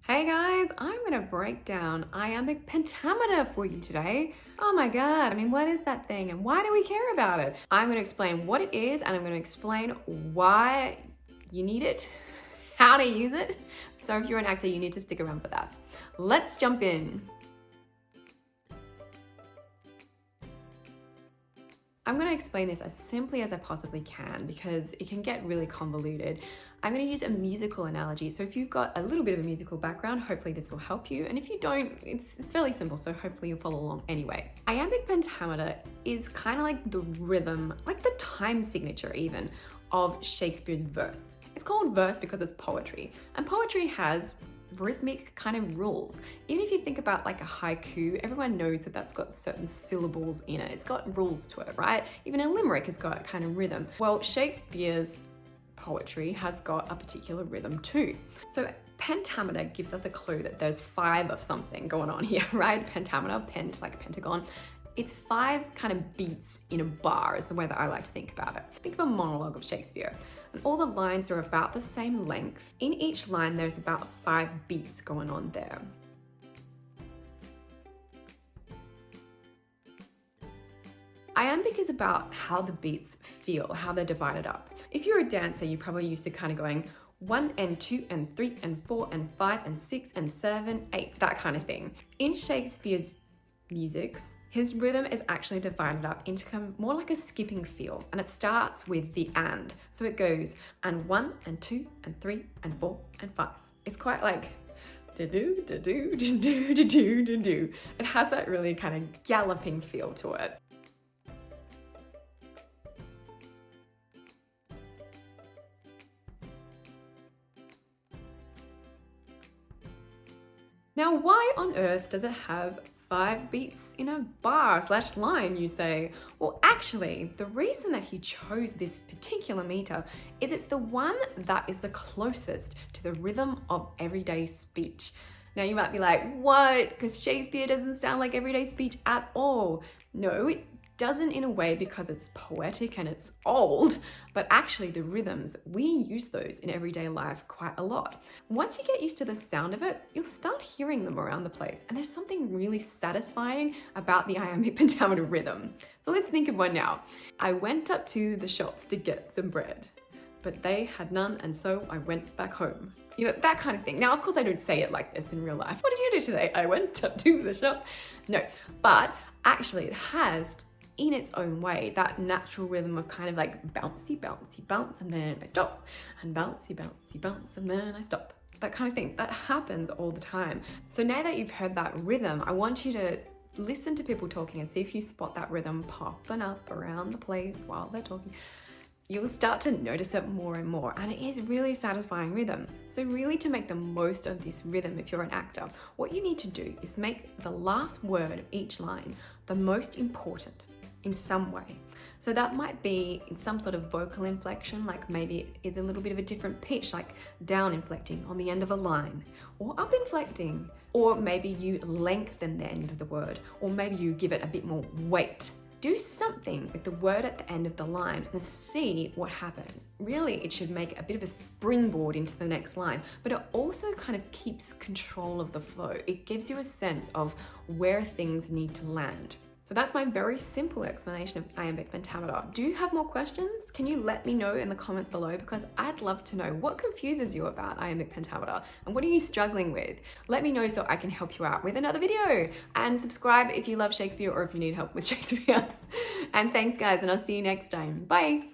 Hey guys, I'm going to break down iambic pentameter for you today. Oh my god, I mean, what is that thing and why do we care about it? I'm going to explain what it is and I'm going to explain why you need it, how to use it. So if you're an actor, you need to stick around for that. Let's jump in. I'm going to explain this as simply as I possibly can because it can get really convoluted. I'm going to use a musical analogy. So if you've got a little bit of a musical background, hopefully this will help you. And if you don't, it's fairly simple. So hopefully you'll follow along anyway. Iambic pentameter is kind of like the rhythm, like the time signature even, of Shakespeare's verse. It's called verse because it's poetry. And poetry has rhythmic kind of rules. Even if you think about like a haiku, everyone knows that that's got certain syllables in it. It's got rules to it, right? Even a limerick has got a kind of rhythm. Well, Shakespeare's poetry has got a particular rhythm too. So pentameter gives us a clue that there's 5 of something going on here, right? Pentameter, pent, like a pentagon. It's 5 kind of beats in a bar is the way that I like to think about it. Think of a monologue of Shakespeare. And all the lines are about the same length. In each line, there's about 5 beats going on there. Iambic is about how the beats feel, how they're divided up. If you're a dancer, you're probably used to kind of going 1 and 2 and 3 and 4 and 5 and 6 and 7, 8, that kind of thing. In Shakespeare's music, his rhythm is actually divided up into more like a skipping feel, and it starts with the and. So it goes and 1 and 2 and 3 and 4 and 5. It's quite like da-do, da-do, da-do, da-do, da-do. It has that really kind of galloping feel to it. Now, why on earth does it have 5 beats in a bar/line, you say? Well, actually, the reason that he chose this particular meter is it's the one that is the closest to the rhythm of everyday speech. Now, you might be like, what? Because Shakespeare doesn't sound like everyday speech at all. No, it doesn't in a way because it's poetic and it's old, but actually the rhythms, we use those in everyday life quite a lot. Once you get used to the sound of it, you'll start hearing them around the place, and there's something really satisfying about the iambic pentameter rhythm. So let's think of one now. I went up to the shops to get some bread, but they had none, and so I went back home. You know, that kind of thing. Now, of course, I don't say it like this in real life. What did you do today? I went up to the shops. No, but actually it has, in its own way, that natural rhythm of kind of like bouncy, bouncy, bounce, and then I stop, and bouncy, bouncy, bounce, and then I stop. That kind of thing. That happens all the time. So now that you've heard that rhythm, I want you to listen to people talking and see if you spot that rhythm popping up around the place while they're talking. You'll start to notice it more and more, and it is really satisfying rhythm. So really, to make the most of this rhythm, if you're an actor, what you need to do is make the last word of each line the most important in some way. So that might be in some sort of vocal inflection, like maybe it is a little bit of a different pitch, like down inflecting on the end of a line, or up inflecting, or maybe you lengthen the end of the word, or maybe you give it a bit more weight. Do something with the word at the end of the line and see what happens. Really, it should make a bit of a springboard into the next line, but it also kind of keeps control of the flow. It gives you a sense of where things need to land. So that's my very simple explanation of iambic pentameter. Do you have more questions? Can you let me know in the comments below, because I'd love to know what confuses you about iambic pentameter and what are you struggling with? Let me know so I can help you out with another video, and subscribe if you love Shakespeare or if you need help with Shakespeare. And thanks guys, and I'll see you next time. Bye.